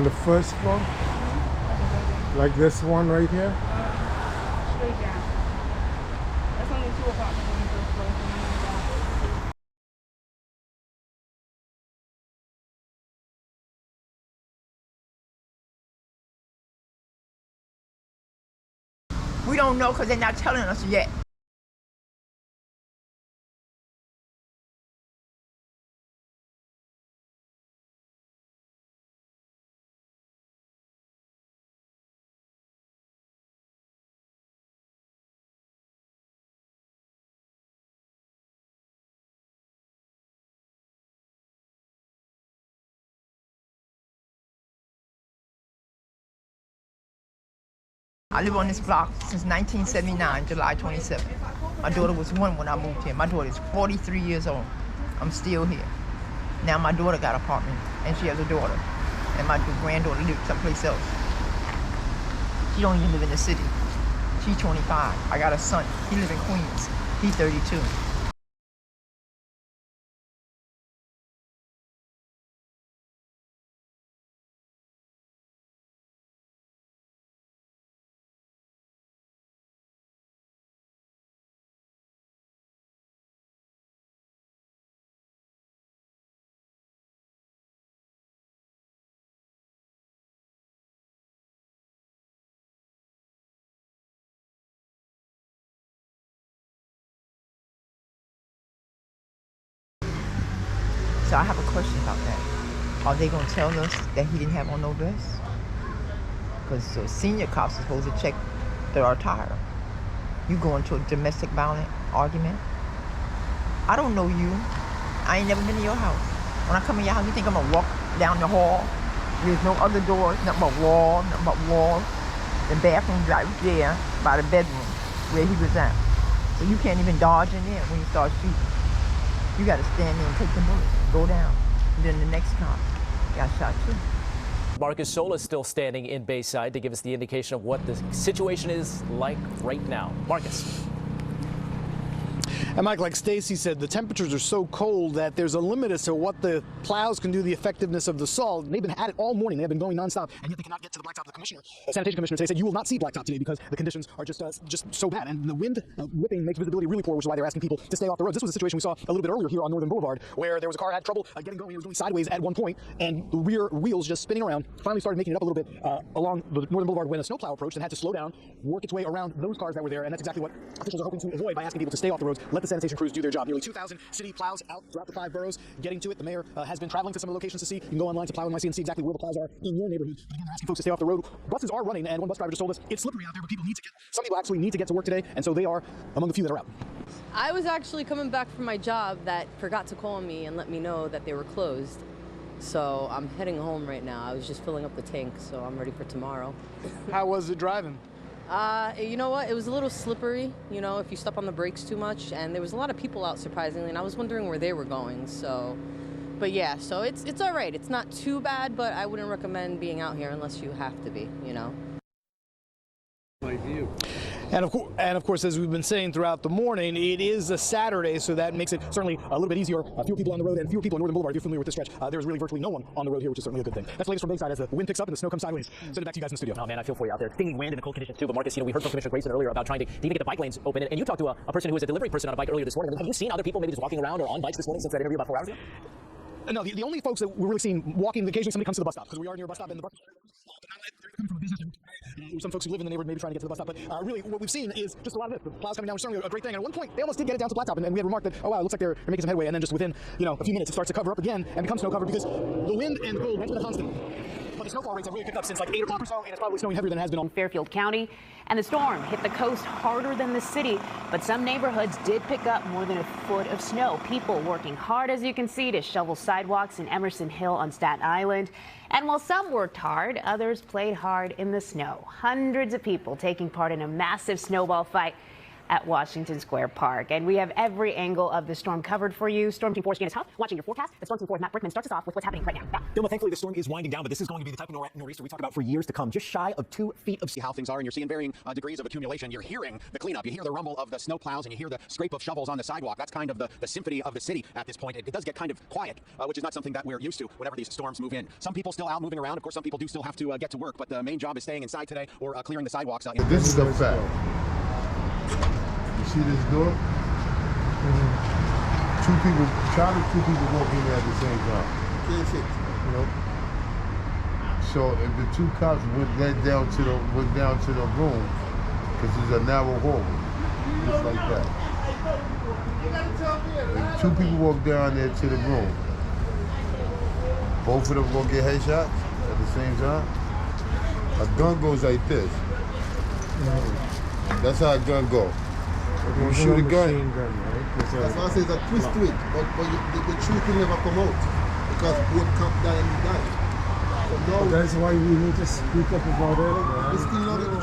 the first floor? Like this one right here? Straight down. That's only 2 apartments on the first floor. We don't know because they're not telling us yet. I live on this block since 1979, July 27th. My daughter was 1 when I moved here. My daughter is 43 years old. I'm still here. Now my daughter got an apartment, and she has a daughter. And my granddaughter lives someplace else. She don't even live in the city. She's 25. I got a son. He lives in Queens. He's 32. So I have a question about that. Are they going to tell us that he didn't have on no vest? Because senior cops are supposed to check their attire. You go into a domestic violence argument. I don't know you. I ain't never been to your house. When I come in your house, you think I'm going to walk down the hall? There's no other doors, nothing but walls, nothing but walls. The bathroom's right there by the bedroom where he was at. So you can't even dodge in there when you start shooting. You got to stand there and take the bullets, go down. And then the next cop got shot too. Marcus Sola is still standing in Bayside to give us the indication of what the situation is like right now. Marcus. And Mike, like Stacy said, the temperatures are so cold that there's a limit as to what the plows can do, the effectiveness of the salt. They've been at it all morning. They have been going nonstop, and yet they cannot get to the blacktop. The commissioner, sanitation commissioner, today said you will not see blacktop today because the conditions are just so bad. And the wind whipping makes visibility really poor, which is why they're asking people to stay off the roads. This was a situation we saw a little bit earlier here on Northern Boulevard, where there was a car had trouble getting going. It was going sideways at one point, and the rear wheels just spinning around. Finally started making it up a little bit along the Northern Boulevard when a snowplow approached and had to slow down, work its way around those cars that were there. And that's exactly what officials are hoping to avoid by asking people to stay off the roads, let the sanitation crews do their job. Nearly 2,000 city plows out throughout the 5 boroughs getting to it. The mayor has been traveling to some of the locations to see. You can go online to Plow NYC and see exactly where the plows are in your neighborhood. But again, they're asking folks to stay off the road. Buses are running, and one bus driver just told us it's slippery out there, but some people actually need to get to work today, and so they are among the few that are out. I was actually coming back from my job that forgot to call me and let me know that they were closed. So I'm heading home right now. I was just filling up the tank, so I'm ready for tomorrow. How was it driving? You know what? It was a little slippery, you know, if you step on the brakes too much. And there was a lot of people out, surprisingly, and I was wondering where they were going. So, but yeah, so it's all right. It's not too bad, but I wouldn't recommend being out here unless you have to be, you know. My view. And of course, as we've been saying throughout the morning, it is a Saturday, so that makes it certainly a little bit easier. Fewer people on the road and fewer people on Northern Boulevard. If you're familiar with this stretch, there's really virtually no one on the road here, which is certainly a good thing. That's the latest from Bayside as the wind picks up and the snow comes sideways. Send it back to you guys in the studio. Oh man, I feel for you out there. Stinging wind and the cold conditions too. But Marcus, we heard from Commissioner Grayson earlier about trying to even get the bike lanes open. And you talked to a person who was a delivery person on a bike earlier this morning. Have you seen other people maybe just walking around or on bikes this morning since that interview about 4 hours ago? No, the only folks that we're really seeing walking, occasionally somebody comes to the bus stop, because we are near a bus stop and the bus coming from a business. Some folks who live in the neighborhood maybe trying to get to the bus stop, but really what we've seen is just a lot of it. The plows coming down was certainly a great thing. And at one point, they almost did get it down to blacktop, and we had remarked that, oh wow, it looks like they're making some headway, and then just within, a few minutes, it starts to cover up again and becomes snow covered because the wind and the cold, that's been a constant. But the snowfall rates have really picked up since like 8 o'clock or so, and it's probably snowing heavier than it has been on Fairfield County. And the storm hit the coast harder than the city, but some neighborhoods did pick up more than a foot of snow. People working hard, as you can see, to shovel sidewalks in Emerson Hill on Staten Island. And while some worked hard, others played hard in the snow. Hundreds of people taking part in a massive snowball fight at Washington Square Park. And we have every angle of the storm covered for you. Storm Team 4's Janice Huff watching your forecast. The Storm Team 4's Matt Brickman starts us off with what's happening right now. Matt. Dilma, thankfully the storm is winding down, but this is going to be the type of nor'easter we talk about for years to come. Just shy of 2 feet of See how things are, and you're seeing varying degrees of accumulation. You're hearing the cleanup. You hear the rumble of the snow plows, and you hear the scrape of shovels on the sidewalk. That's kind of the symphony of the city at this point. It does get kind of quiet, which is not something that we're used to whenever these storms move in. Some people still out moving around. Of course, some people do still have to get to work, but the main job is staying inside today or clearing the sidewalks. This is the fact. You see this door? Two people walk in there at the same time. Can't fit. You know? So if the 2 cops went down to the room, because it's a narrow hallway, just like that. If 2 people walk down there to the room, both of them gonna get headshots at the same time. A gun goes like this. That's how a gun goes. You shoot a gun. That's why I say it's a twist to it, but the truth will never come out because both cop die and he die. So now, That's why we need to speak up about it. we still know that